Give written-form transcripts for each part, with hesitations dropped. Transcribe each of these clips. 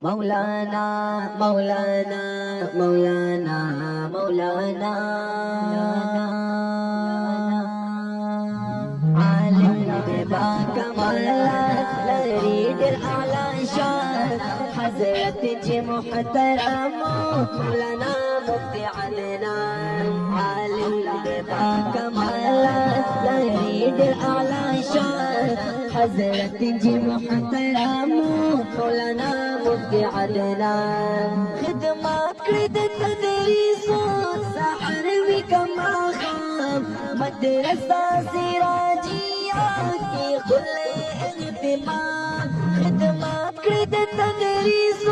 मौलाना मौलाना मौलाना मौलाना आलिम बाकमाल लरीद आला शान हजरत जी मुहतरम मौलाना मुफ्ती अदनान आलिम बाकमाल लरीद आला शान हजरत जी मुहतरम मौलाना मुफ्ती अदनान खिदमत करद तदरीस सहर भी कमा खाम मदरसा सिराजिया की खुले इत्मीनान खिदमत करद तदरीस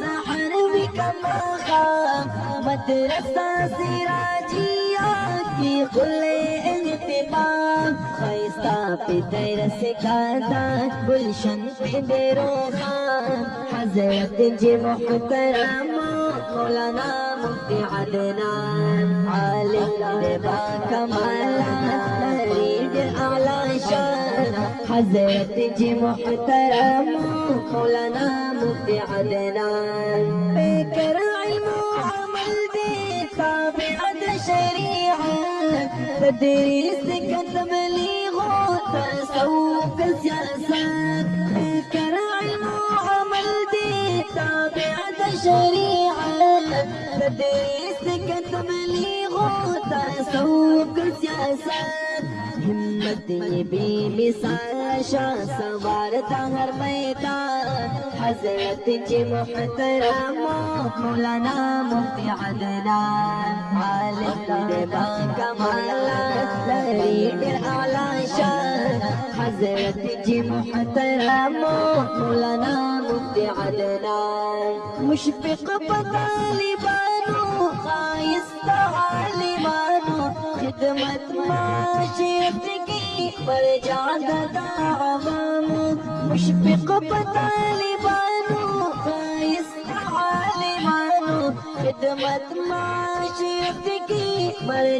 सहर भी कमा खाम मदरसा सिराजिया की खुले इत्मीनान खैस्ता पे तेर सिखाता गुलशन पे देरो खान हजरत जी मुहतरम मौलाना मुफ्ती अदनान आलिम बाकमाल लरीद आला शान हजरत जी मुहतरम मौलाना मुफ्ती अदनान बेकर इल्म अमल दे ताबिअत शरीअत तदरीस तबलीग तसव्वुफ सियासत बेकर इल्म अमल दे ताबिअत शरीअत तदरीस तबलीग तसव्वुफ सियासत हिम्मत ये बेमिसाल शाह सवारता हर मैदान हजरत जी मुहतरम मौलाना मुफ्ती अदनान आलिम बाकमाल लरीद आला शान हजरत जी मुहतरम मौलाना मुफ्ती अदनान मुशफिक तालिबानो खाइस्ता आलिमानो खिदमत माशियत की पर जादा आवामो मुशफिक तालिबानो खाइस्ता आलिमानो खिदमत माशियत की पर